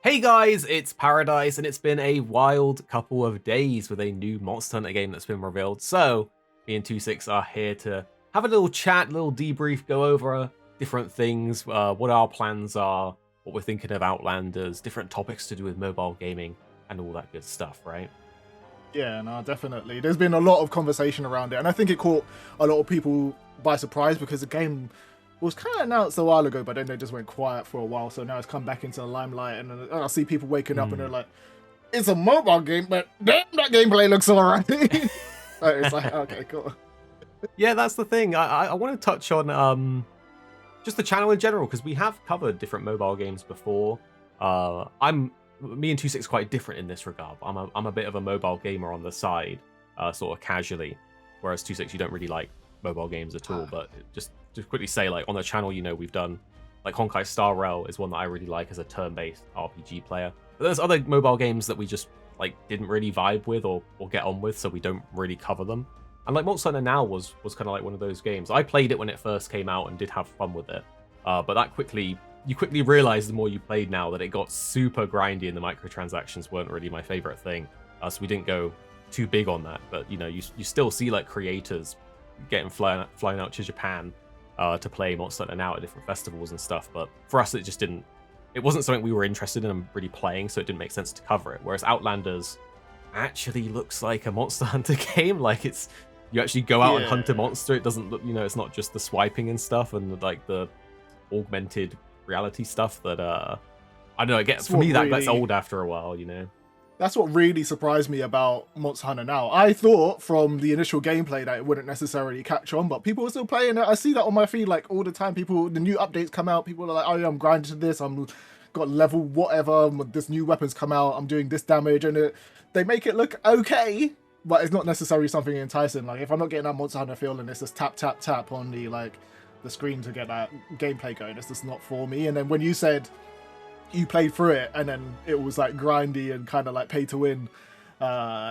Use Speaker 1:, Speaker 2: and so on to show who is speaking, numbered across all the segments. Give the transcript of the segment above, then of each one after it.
Speaker 1: Hey guys, it's Paradise, and it's been a wild couple of days with a new Monster Hunter game that's been revealed. So, me and 26 are here to have a little chat, a little debrief, go over different things, what our plans are, what we're thinking of Outlanders, different topics to do with mobile gaming, and all that good stuff, right?
Speaker 2: Yeah, no, definitely. There's been a lot of conversation around it, and I think it caught a lot of people by surprise because the game was kind of announced a while ago, but then they just went quiet for a while. So now it's come back into the limelight, and I see people waking up and they're like, "It's a mobile game, but damn, that gameplay looks alright." So it's like, okay, cool.
Speaker 1: Yeah, that's the thing. I want to touch on just the channel in general, because we have covered different mobile games before. Me and 26 quite different in this regard. I'm a bit of a mobile gamer on the side, sort of casually, whereas 26 you don't really like mobile games at all. But just to quickly say, like on the channel, we've done like Honkai Star Rail is one that I really like as a turn-based RPG player. But there's other mobile games that we just like didn't really vibe with or get on with, so we don't really cover them. And like Monster Hunter Now was kind of like one of those games. I played it when it first came out and did have fun with it, but you quickly realize the more you played now that it got super grindy and the microtransactions weren't really my favorite thing. So we didn't go too big on that. But you still see like creators getting flying out to Japan to play Monster Hunter Now at different festivals and stuff. But for us, it wasn't something we were interested in and really playing, so it didn't make sense to cover it. Whereas Outlanders actually looks like a Monster Hunter game. Like you actually go out and hunt a monster. It doesn't look, it's not just the swiping and stuff and like the augmented reality stuff that I don't know, for me that gets old after a while.
Speaker 2: That's what really surprised me about Monster Hunter Now. I thought from the initial gameplay that it wouldn't necessarily catch on, but people are still playing it. I see that on my feed like all the time. The new updates come out, people are like, oh yeah, I'm grinding to this, I'm got level whatever, this new weapons come out, I'm doing this damage, and they make it look okay, but it's not necessarily something enticing. Like if I'm not getting that Monster Hunter feel and it's just tap tap tap on the screen to get that gameplay going, it's just not for me. And then when you said you played through it and then it was like grindy and kind of like pay to win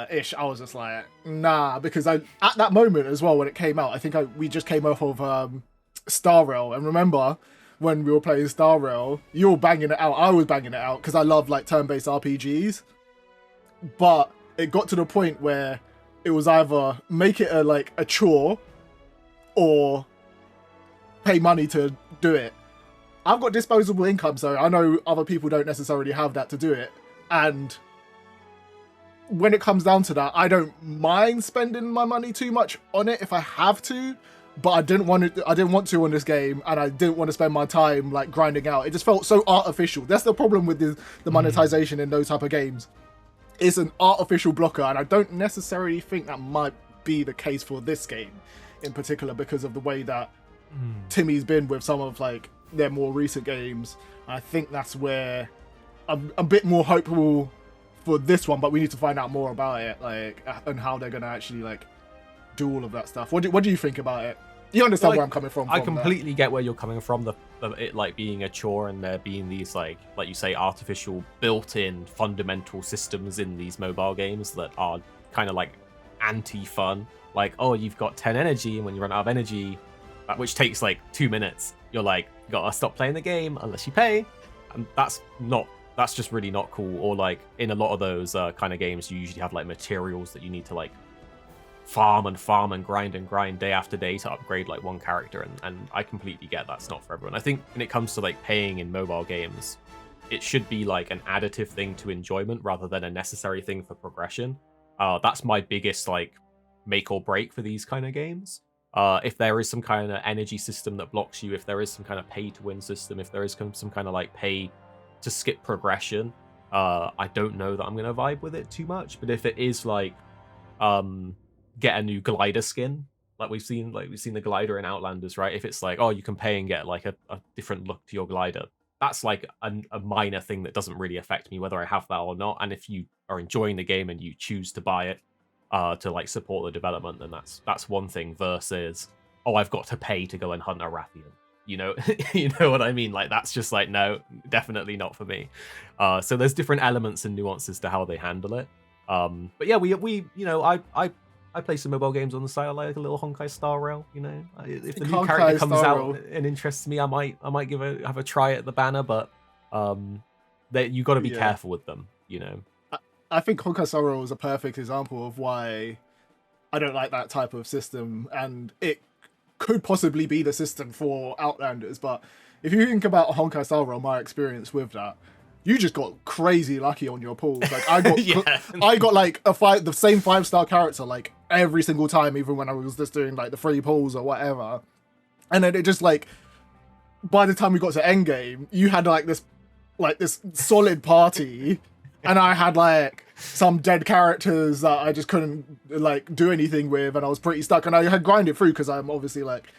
Speaker 2: ish, I was just like, nah, because at that moment as well when it came out, I think we just came off of Star Rail, and remember when we were playing Star Rail, you were banging it out, I was banging it out because I love like turn-based RPGs, but it got to the point where it was either make it a chore or pay money to do it. I've got disposable income, so I know other people don't necessarily have that to do it. And when it comes down to that, I don't mind spending my money too much on it if I have to, but I didn't want to on this game, and I didn't want to spend my time like grinding out. It just felt so artificial. That's the problem with the monetization in those type of games. It's an artificial blocker, and I don't necessarily think that might be the case for this game in particular because of the way that Timmy's been with some of like their more recent games. I think that's where I'm a bit more hopeful for this one, but we need to find out more about it, like, and how they're gonna actually like do all of that stuff. What do you think about it? You understand where I'm coming from?
Speaker 1: I completely get where you're coming from. It like being a chore and there being these like you say, artificial, built-in fundamental systems in these mobile games that are kind of like anti-fun. Like, oh, you've got 10 energy, and when you run out of energy, which takes like 2 minutes, you're like, you gotta stop playing the game unless you pay, and that's just really not cool. Or like in a lot of those kind of games, you usually have like materials that you need to like farm and grind day after day to upgrade like one character, and I completely get that's not for everyone. I think when it comes to like paying in mobile games, it should be like an additive thing to enjoyment rather than a necessary thing for progression. That's my biggest like make or break for these kind of games. If there is some kind of energy system that blocks you, if there is some kind of pay to win system, if there is some kind of like pay to skip progression, I don't know that I'm gonna vibe with it too much. But if it is like get a new glider skin, like we've seen the glider in Outlanders, right? If it's like, oh, you can pay and get like a different look to your glider, that's like a minor thing that doesn't really affect me whether I have that or not. And if you are enjoying the game and you choose to buy it to like support the development, then that's one thing versus, oh, I've got to pay to go and hunt a Rathian. You know what I mean? Like that's just like, no, definitely not for me. So there's different elements and nuances to how they handle it. But yeah, we I play some mobile games on the side. I like a little Honkai Star Rail. If the new character comes out and interests me, I might have a try at the banner. But you got to be
Speaker 2: Yeah.
Speaker 1: careful with them, you know.
Speaker 2: I think Honkai Star Rail is a perfect example of why I don't like that type of system, and it could possibly be the system for Outlanders. But if you think about Honkai Star Rail, my experience with that, you just got crazy lucky on your pulls. Like I got,
Speaker 1: Yeah.
Speaker 2: I got like the same 5-star character like every single time, even when I was just doing like the free pulls or whatever. And then it just like, by the time we got to endgame, you had like this solid party, and I had like some dead characters that I just couldn't like do anything with, and I was pretty stuck. And I had grinded through because I'm obviously like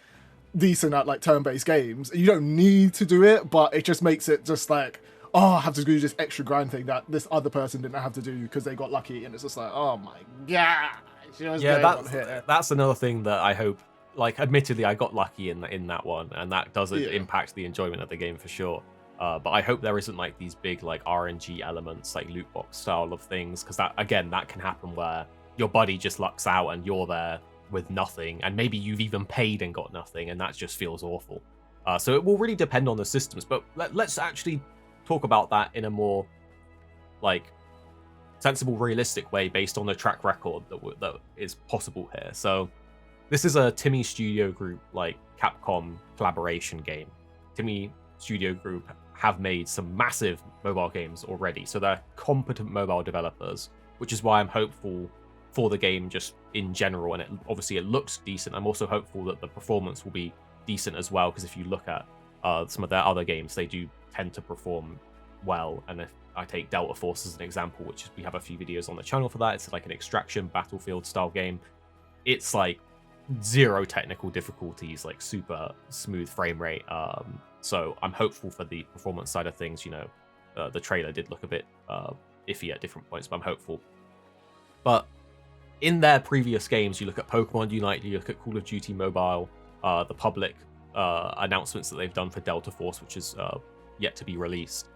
Speaker 2: decent at like turn-based games. You don't need to do it, but it just makes it just like, oh, I have to do this extra grind thing that this other person didn't have to do because they got lucky, and it's just like, oh my god.
Speaker 1: Yeah, that's another thing that I hope. Like, admittedly, I got lucky in that one, and that does impact the enjoyment of the game for sure. But I hope there isn't like these big like RNG elements, like loot box style of things, because that can happen where your buddy just lucks out and you're there with nothing, and maybe you've even paid and got nothing, and that just feels awful. So it will really depend on the systems. But let's actually talk about that in a more like sensible, realistic way based on the track record that is possible here. So this is a Timmy Studio Group, like Capcom collaboration game. Timmy Studio Group have made some massive mobile games already, so they're competent mobile developers, which is why I'm hopeful for the game just in general, and obviously it looks decent. I'm also hopeful that the performance will be decent as well, because if you look at some of their other games, they do tend to perform well. And if I take Delta Force as an example, which we have a few videos on the channel for that, it's like an extraction battlefield style game. It's like zero technical difficulties, like super smooth frame rate. So I'm hopeful for the performance side of things. You know, the trailer did look a bit iffy at different points, but I'm hopeful. But in their previous games, you look at Pokemon Unite, you look at Call of Duty Mobile, the public announcements that they've done for Delta Force, which is yet to be released.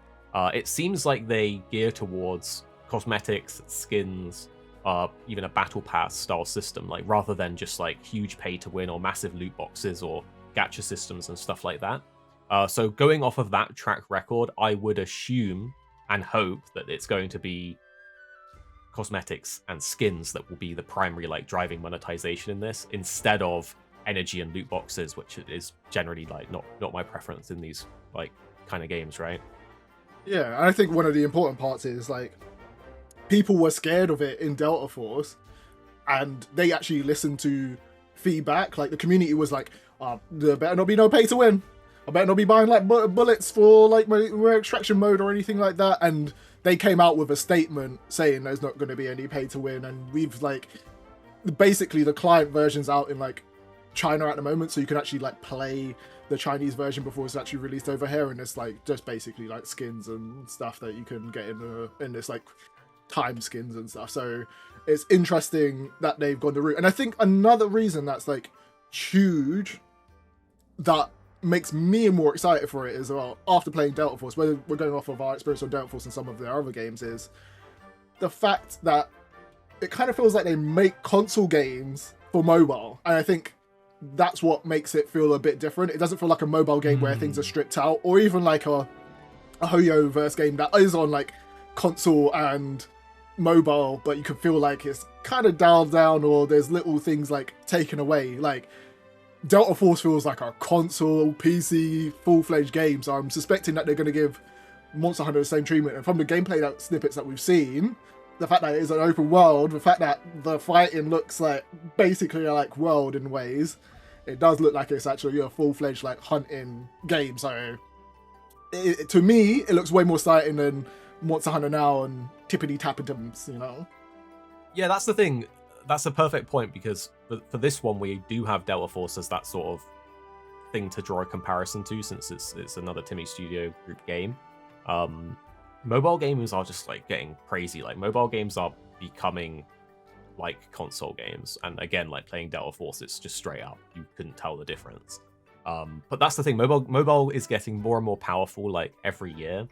Speaker 1: It seems like they gear towards cosmetics, skins, even a battle pass style system, like rather than just like huge pay to win or massive loot boxes or gacha systems and stuff like that. So going off of that track record, I would assume and hope that it's going to be cosmetics and skins that will be the primary like driving monetization in this, instead of energy and loot boxes, which is generally like not my preference in these like kind of games, right?
Speaker 2: Yeah, and I think one of the important parts is like people were scared of it in Delta Force, and they actually listened to feedback. Like the community was like, there better not be no pay to win. I better not be buying like bullets for like my extraction mode or anything like that. And they came out with a statement saying there's not going to be any pay to win. And we've like basically the client version's out in like China at the moment, so you can actually like play the Chinese version before it's actually released over here. And it's like just basically like skins and stuff that you can get in this like time skins and stuff. So it's interesting that they've gone the route. And I think another reason that's like huge that makes me more excited for it as well, after playing Delta Force, whether we're going off of our experience on Delta Force and some of their other games, is the fact that it kind of feels like they make console games for mobile. And I think that's what makes it feel a bit different. It doesn't feel like a mobile game where things are stripped out, or even like a Hoyo-verse game that is on like console and mobile, but you can feel like it's kind of dialed down, or there's little things like taken away. Like Delta Force feels like a console, PC, full-fledged game, so I'm suspecting that they're going to give Monster Hunter the same treatment. And from the gameplay snippets that we've seen, the fact that it is an open world, the fact that the fighting looks like basically like world in ways, it does look like it's actually a full-fledged like hunting game. So to me, it looks way more exciting than Monster Hunter Now and tippity-tappitums, you know?
Speaker 1: Yeah, that's the thing. That's a perfect point, because for this one, we do have Delta Force as that sort of thing to draw a comparison to, since it's another Timmy Studio Group game. Mobile games are just like getting crazy. Like mobile games are becoming like console games, and again, like playing Delta Force, it's just straight up, you couldn't tell the difference. But that's the thing, mobile is getting more and more powerful like every year.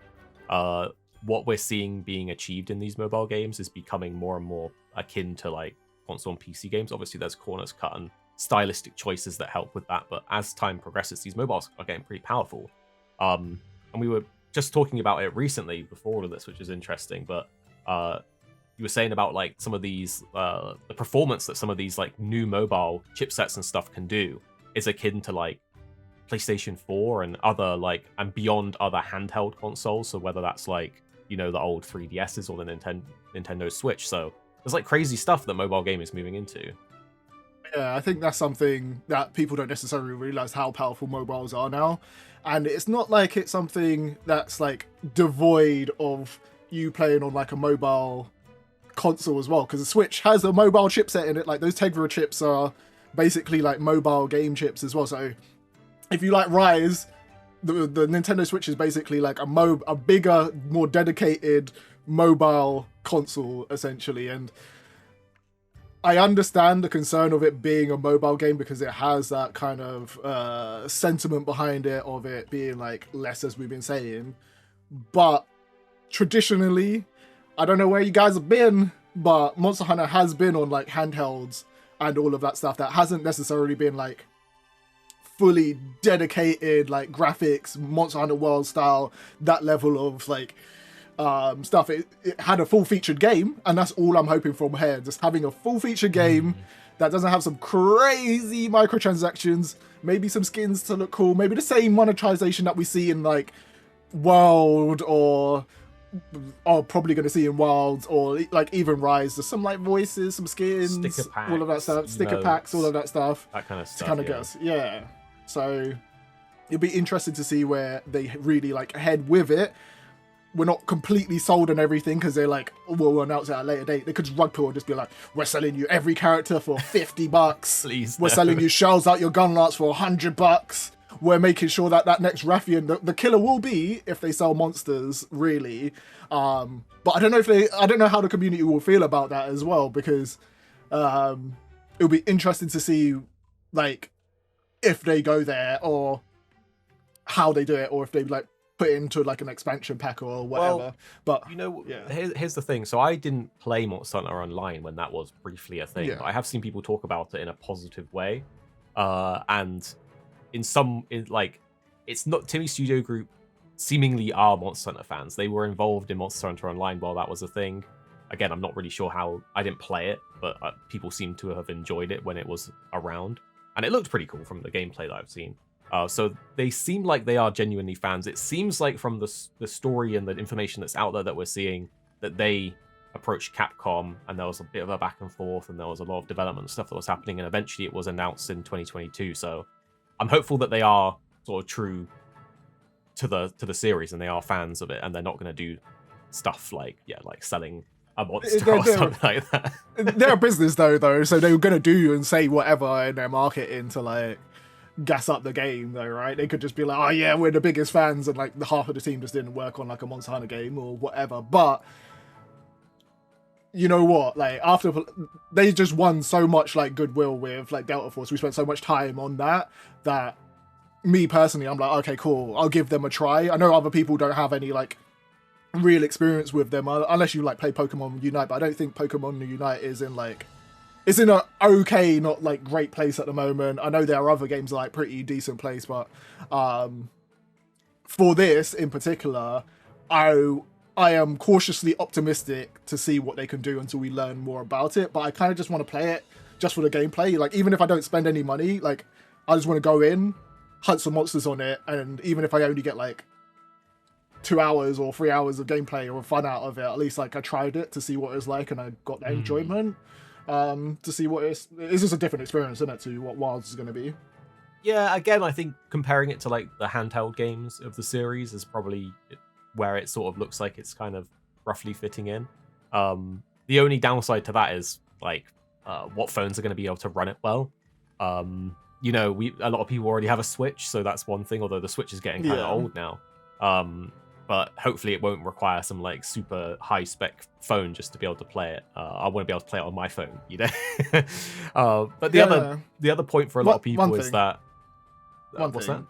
Speaker 1: What we're seeing being achieved in these mobile games is becoming more and more akin to like console and PC games. Obviously there's corners cut and stylistic choices that help with that, but as time progresses, these mobiles are getting pretty powerful. And we were just talking about it recently before all of this, which is interesting, but you were saying about like some of these the performance that some of these like new mobile chipsets and stuff can do is akin to like PlayStation 4 and other like and beyond other handheld consoles. So whether that's like, you know, the old 3DSs or the Nintendo Switch. So there's like crazy stuff that mobile gaming is moving into.
Speaker 2: Yeah, I think that's something that people don't necessarily realize how powerful mobiles are now. And it's not like it's something that's like devoid of you playing on like a mobile console as well, because the Switch has a mobile chipset in it. Like those Tegra chips are basically like mobile game chips as well. So if you like Rise, the Nintendo Switch is basically like a bigger, more dedicated mobile console essentially. And I understand the concern of it being a mobile game because it has that kind of sentiment behind it of it being like less, as we've been saying. But traditionally, I don't know where you guys have been, but Monster Hunter has been on like handhelds and all of that stuff that hasn't necessarily been like fully dedicated like graphics, Monster Hunter World style, that level of like stuff. It had a full featured game, and that's all I'm hoping from here. Just having a full featured game that doesn't have some crazy microtransactions, maybe some skins to look cool, maybe the same monetization that we see in like World or probably going to see in Wilds or like even Rise. There's some like voices, some skins,
Speaker 1: Sticker packs,
Speaker 2: all of that stuff, sticker packs, all of that stuff.
Speaker 1: That kind of stuff.
Speaker 2: To kind of get us, yeah. So it'll be interesting to see where they really like head with it. We're not completely sold on everything because they're like, we'll announce it at a later date. They could just rug pull and just be like, we're selling you every character for $50.
Speaker 1: Please,
Speaker 2: we're selling you shells out your gun lots for $100. We're making sure that next Rathian, the killer will be if they sell monsters, really. But I don't know how the community will feel about that as well, because it'll be interesting to see like if they go there or how they do it, or if they like put it into like an expansion pack or whatever.
Speaker 1: Well,
Speaker 2: but
Speaker 1: you know,
Speaker 2: yeah.
Speaker 1: here's the thing. So I didn't play Monster Hunter Online when that was briefly a thing,
Speaker 2: Yeah.
Speaker 1: but I have seen people talk about it in a positive way. And it's not Timmy Studio Group seemingly are Monster Hunter fans. They were involved in Monster Hunter Online while that was a thing. Again, I'm not really sure how. I didn't play it, but people seem to have enjoyed it when it was around, and it looked pretty cool from the gameplay that I've seen. So they seem like they are genuinely fans. It seems like from the story and the information that's out there that we're seeing that they approached Capcom, and there was a bit of a back and forth, and there was a lot of development stuff that was happening, and eventually it was announced in 2022. So I'm hopeful that they are sort of true to the series and they are fans of it, and they're not going to do stuff like selling a monster or something like that.
Speaker 2: They're a business though, so they were going to do and say whatever in their marketing to like gas up the game though, right? They could just be like, oh yeah, we're the biggest fans, and like the half of the team just didn't work on like a Monster Hunter game or whatever. But you know what, like after they just won so much like goodwill with like Delta Force, we spent so much time on that me personally, I'm like, okay, cool, I'll give them a try. I know other people don't have any like real experience with them unless you like play Pokemon Unite, but I don't think Pokemon Unite is in like, it's in a okay, not like great place at the moment. I know there are other games like pretty decent place, but for this in particular, I am cautiously optimistic to see what they can do until we learn more about it. But I kind of just want to play it just for the gameplay. Like even if I don't spend any money, like I just want to go in, hunt some monsters on it, and even if I only get like 2 hours or 3 hours of gameplay or fun out of it, at least like I tried it to see what it's like, and I got the enjoyment to see what it's just a different experience, isn't it, to what Wilds is going to be.
Speaker 1: Yeah, again, I think comparing it to like the handheld games of the series is probably where it sort of looks like it's kind of roughly fitting in. The only downside to that is like what phones are going to be able to run it well. You know, a lot of people already have a Switch, so that's one thing, although the Switch is getting kind of old now. But hopefully it won't require some like super high spec phone just to be able to play it. I want to be able to play it on my phone, you know. But the other point for a lot of people is that what's that?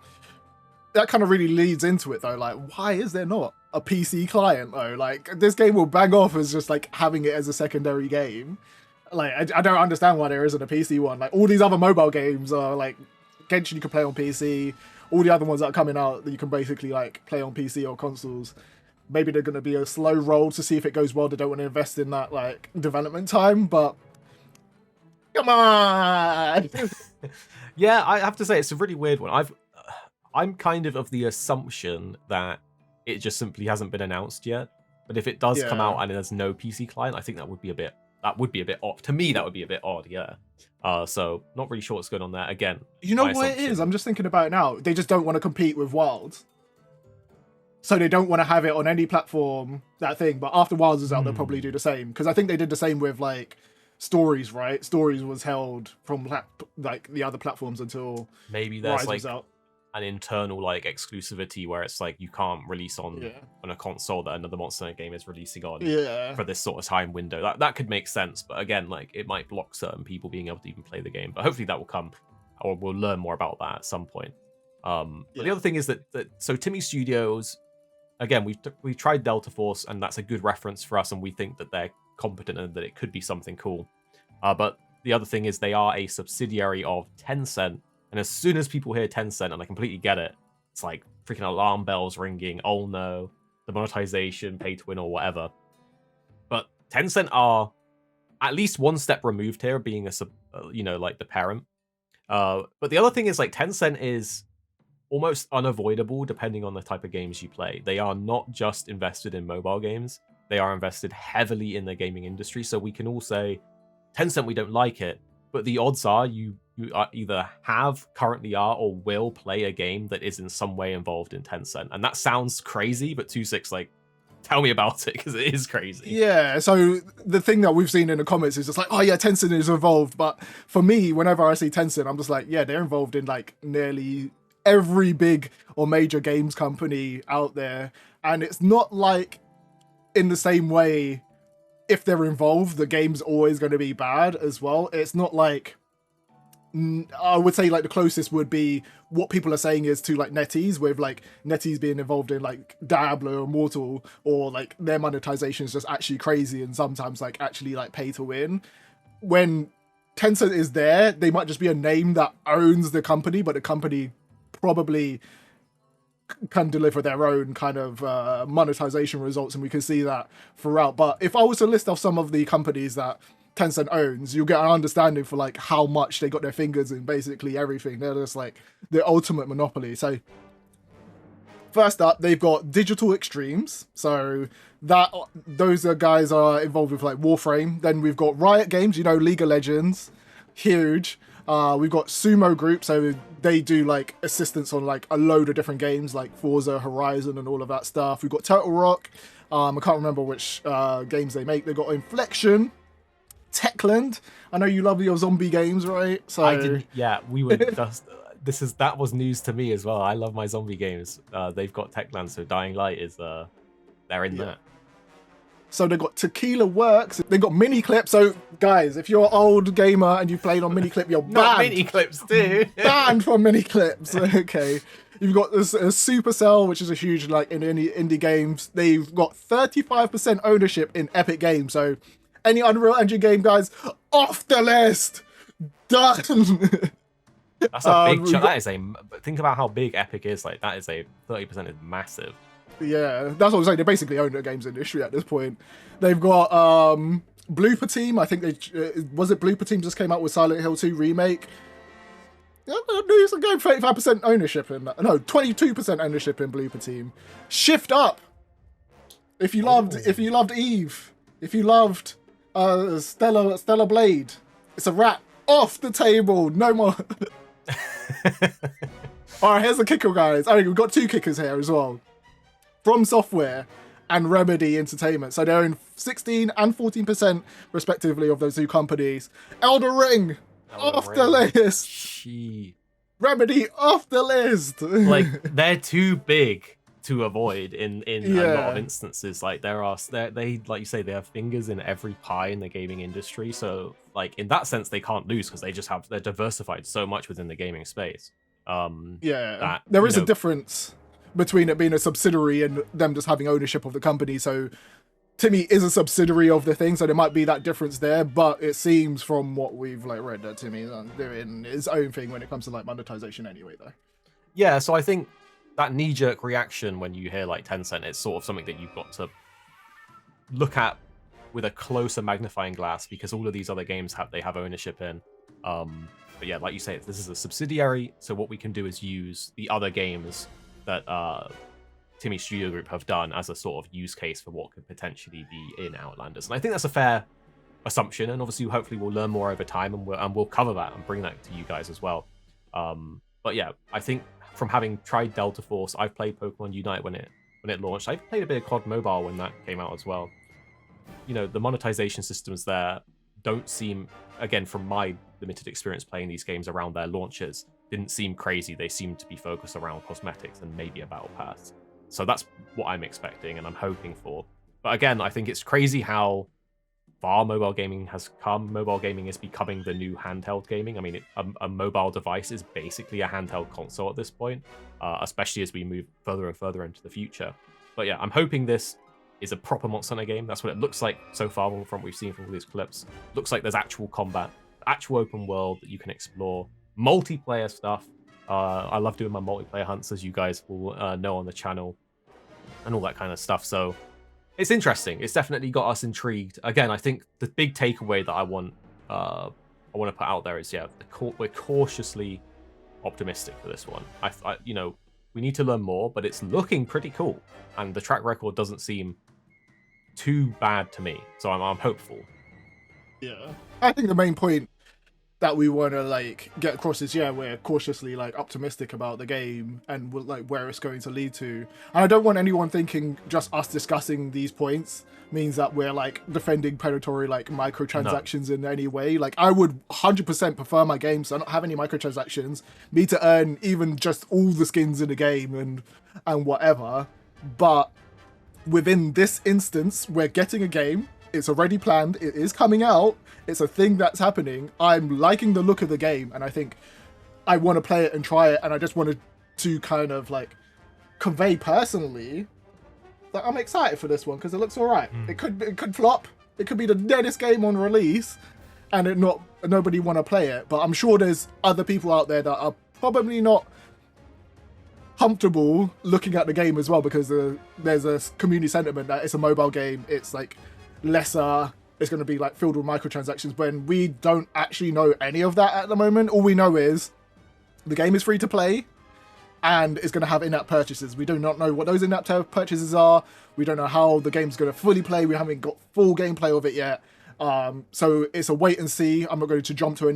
Speaker 2: That kind of really leads into it though. Like, why is there not a PC client though? Like, this game will bang off as just like having it as a secondary game. Like, I don't understand why there isn't a PC one. Like, all these other mobile games are like Genshin you can play on PC. all the other ones that are coming out that you can basically like play on PC or consoles, maybe they're going to be a slow roll to see if it goes well. They don't want to invest in that like development time, but come on.
Speaker 1: Yeah, I have to say it's a really weird one. I'm kind of the assumption that it just simply hasn't been announced yet. But if it does come out and there's no PC client, I think that would be a bit odd. To me, that would be a bit odd, yeah. So not really sure what's going on there. Again,
Speaker 2: you know what it is? I'm just thinking about it now. They just don't want to compete with Wilds. So they don't want to have it on any platform, that thing. But after Wilds is out, they'll probably do the same. Because I think they did the same with like Stories, right? Stories was held from like the other platforms until
Speaker 1: maybe there's
Speaker 2: Rise
Speaker 1: like
Speaker 2: was out.
Speaker 1: An internal like exclusivity where it's like you can't release on a console that another Monster Hunter game is releasing on for this sort of time window. That could make sense, but again, like it might block certain people being able to even play the game. But hopefully that will come, or we'll learn more about that at some point. But the other thing is that so Timmy Studios, again, we tried Delta Force, and that's a good reference for us, and we think that they're competent and that it could be something cool. But the other thing is they are a subsidiary of Tencent. And as soon as people hear Tencent, and I completely get it, it's like freaking alarm bells ringing. Oh no, the monetization, pay to win, or whatever. But Tencent are at least one step removed here, being like the parent. But the other thing is like Tencent is almost unavoidable depending on the type of games you play. They are not just invested in mobile games; they are invested heavily in the gaming industry. So we can all say, Tencent, we don't like it, but the odds are you either currently are, or will play a game that is in some way involved in Tencent. And that sounds crazy, but 2-6, like, tell me about it, because it is crazy.
Speaker 2: Yeah, so the thing that we've seen in the comments is just like, oh yeah, Tencent is involved. But for me, whenever I see Tencent, I'm just like, yeah, they're involved in like nearly every big or major games company out there. And it's not like in the same way, if they're involved, the game's always going to be bad as well. It's not like, I would say like the closest would be what people are saying is to like NetEase, with like NetEase being involved in like Diablo or Mortal, or like their monetization is just actually crazy and sometimes like actually like pay to win. When Tencent is there, they might just be a name that owns the company, but the company probably can deliver their own kind of monetization results, and we can see that throughout. But if I was to list off some of the companies that Tencent owns, you'll get an understanding for like how much they got their fingers in basically everything. They're just like the ultimate monopoly. So first up, they've got Digital Extremes. So those guys are involved with like Warframe. Then we've got Riot Games, League of Legends, huge. We've got Sumo Group, so they do like assistance on like a load of different games like Forza Horizon and all of that stuff. We've got Turtle Rock. I can't remember which games they make. They've got Inflection, Techland. I know you love your zombie games, right? So
Speaker 1: I didn't. Yeah, we were just. That was news to me as well. I love my zombie games. They've got Techland, so Dying Light is they're in that.
Speaker 2: So they've got Tequila Works. They've got Miniclip. So guys, if you're an old gamer and you've played on Miniclip, you're banned.
Speaker 1: Not Miniclips, dude.
Speaker 2: Banned from Miniclips. Okay. You've got this Supercell, which is a huge like in any indie games. They've got 35% ownership in Epic Games. So any Unreal Engine game, guys, off the list. Done.
Speaker 1: That's a big chunk. That is think about how big Epic is. Like that is 30% is massive.
Speaker 2: Yeah, that's what I'm saying. They basically own the games industry at this point. They've got Blooper Team. I think Blooper Team just came out with Silent Hill 2 remake. It's going 35% ownership in that. No, 22% ownership in Blooper Team. Shift Up. If you loved Eve, if you loved Stellar Blade, it's a wrap. Off the table. No more. All right, here's the kicker, guys. I think we've got two kickers here as well. From Software and Remedy Entertainment. So they own 16 and 14% respectively of those two companies. Elden Ring off the list.
Speaker 1: Gee.
Speaker 2: Remedy off the list.
Speaker 1: Like they're too big to avoid in a lot of instances. Like they like you say, they have fingers in every pie in the gaming industry. So like in that sense, they can't lose because they're diversified so much within the gaming space.
Speaker 2: There is a difference between it being a subsidiary and them just having ownership of the company. So Timmy is a subsidiary of the thing, so there might be that difference there, but it seems from what we've like read that Timmy's doing his own thing when it comes to like monetization anyway though.
Speaker 1: Yeah, so I think that knee-jerk reaction when you hear like Tencent, it's sort of something that you've got to look at with a closer magnifying glass, because all of these other games have ownership in. But yeah, like you say, this is a subsidiary, so what we can do is use the other games that Timmy Studio Group have done as a sort of use case for what could potentially be in Outlanders. And I think that's a fair assumption, and obviously hopefully we'll learn more over time, and we'll cover that and bring that to you guys as well. But yeah, I think from having tried Delta Force, I've played Pokemon Unite when it launched. I played a bit of COD Mobile when that came out as well. You know, the monetization systems there don't seem, again, from my limited experience playing these games around their launches, didn't seem crazy. They seem to be focused around cosmetics and maybe a battle pass. So that's what I'm expecting and I'm hoping for. But again, I think it's crazy how far mobile gaming has come. Mobile gaming is becoming the new handheld gaming. I mean, a mobile device is basically a handheld console at this point, especially as we move further and further into the future. But yeah, I'm hoping this is a proper Monster Hunter game. That's what it looks like so far from what we've seen from all these clips. Looks like there's actual combat, actual open world that you can explore, multiplayer stuff. I love doing my multiplayer hunts, as you guys will know on the channel, and all that kind of stuff. So it's interesting. It's definitely got us intrigued. Again, I think the big takeaway that I want to put out there is, yeah, we're cautiously optimistic for this one. I you know, we need to learn more, but it's looking pretty cool, and the track record doesn't seem too bad to me. So I'm hopeful.
Speaker 2: Yeah, I think the main point that we want to like get across is, yeah, we're cautiously like optimistic about the game and like where it's going to lead to. And I don't want anyone thinking just us discussing these points means that we're like defending predatory like microtransactions in any way. Like, I would 100% prefer my games to not have any microtransactions, me to earn even just all the skins in the game and whatever. But within this instance, we're getting a game. It's already planned. It is coming out. It's a thing that's happening. I'm liking the look of the game, and I think I want to play it and try it. And I just wanted to kind of like convey personally that I'm excited for this one because it looks all right. It could flop. It could be the deadest game on release, and nobody want to play it. But I'm sure there's other people out there that are probably not comfortable looking at the game as well, because there's a community sentiment that it's a mobile game. It's like lesser, it's going to be like filled with microtransactions, when we don't actually know any of that at the moment. All we know is the game is free to play and it's going to have in-app purchases. We do not know what those in-app purchases are. We don't know how the game's going to fully play. We haven't got full gameplay of it yet. So it's a wait and see. I'm not going to jump to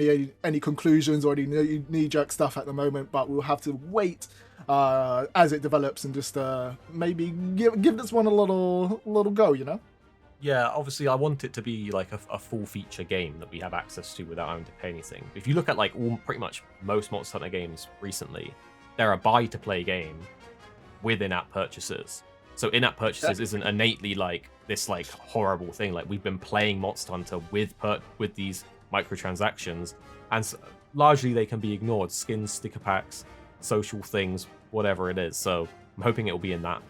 Speaker 2: any conclusions or any knee-jerk stuff at the moment, but we'll have to wait as it develops and just maybe give this one a little go, you know?
Speaker 1: Yeah, obviously I want it to be like a full feature game that we have access to without having to pay anything. If you look at like pretty much most Monster Hunter games recently, they're a buy to play game with in-app purchases. So in-app purchases isn't innately like this like horrible thing. Like, we've been playing Monster Hunter with these microtransactions, and largely they can be ignored. Skins, sticker packs, social things, whatever it is. So I'm hoping it will be in that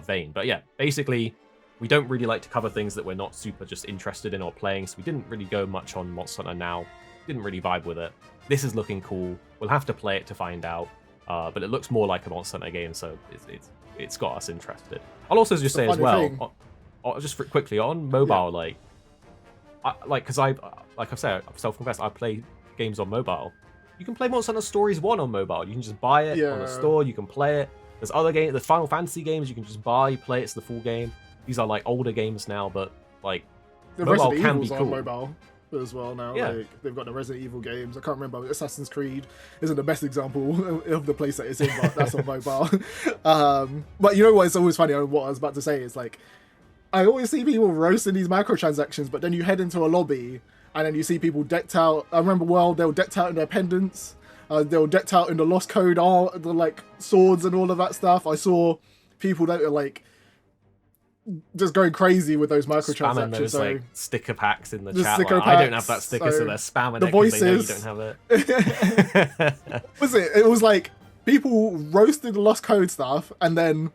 Speaker 1: vein. But yeah, basically, we don't really like to cover things that we're not super just interested in or playing, so we didn't really go much on Monster Hunter Now. Didn't really vibe with it. This is looking cool. We'll have to play it to find out, but it looks more like a Monster Hunter game, so it's got us interested. I'll also just say as well, just quickly on mobile, because I've said, I've self-confessed, I play games on mobile. You can play Monster Hunter Stories 1 on mobile. You can just buy it on the store. You can play it. There's other games, the Final Fantasy games you can just buy, play it's the full game. These are like older games now, but like
Speaker 2: the
Speaker 1: mobile
Speaker 2: Resident
Speaker 1: can be
Speaker 2: Evil's
Speaker 1: cool.
Speaker 2: on mobile as well now.
Speaker 1: Yeah.
Speaker 2: Like, they've got the Resident Evil games. I can't remember. Assassin's Creed isn't the best example of the place that it's in, but that's on mobile. But you know what? It's always funny. What I was about to say is like, I always see people roasting these microtransactions, but then you head into a lobby and then you see people decked out. I remember they were decked out in their pendants. They were decked out in the Lost Code art, the like swords and all of that stuff. I saw people that were like just going crazy with those microtransactions.
Speaker 1: Spamming those like sticker packs in the chat.
Speaker 2: Sticker
Speaker 1: I don't have that sticker, so they're spamming
Speaker 2: the
Speaker 1: it because they know you
Speaker 2: voices.
Speaker 1: don't have it.
Speaker 2: It was like people roasted the Lost Code stuff, and then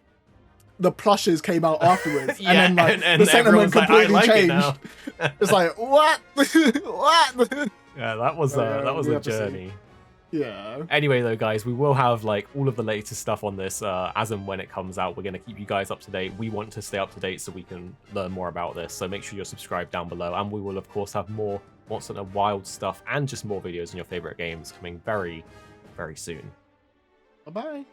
Speaker 2: the plushes came out afterwards,
Speaker 1: Yeah,
Speaker 2: and then like
Speaker 1: and
Speaker 2: the sentiment
Speaker 1: everyone's like, "I
Speaker 2: completely
Speaker 1: like it
Speaker 2: changed.
Speaker 1: now."
Speaker 2: It's like, what? What?
Speaker 1: Yeah, that was
Speaker 2: Yeah,
Speaker 1: that was
Speaker 2: we
Speaker 1: a
Speaker 2: have to see.
Speaker 1: journey.
Speaker 2: Yeah.
Speaker 1: Anyway, though, guys, we will have like all of the latest stuff on this as and when it comes out. We're going to keep you guys up to date. We want to stay up to date so we can learn more about this. So make sure you're subscribed down below. And we will, of course, have more Monster Hunter Wild stuff and just more videos on your favorite games coming very, very soon.
Speaker 2: Bye-bye.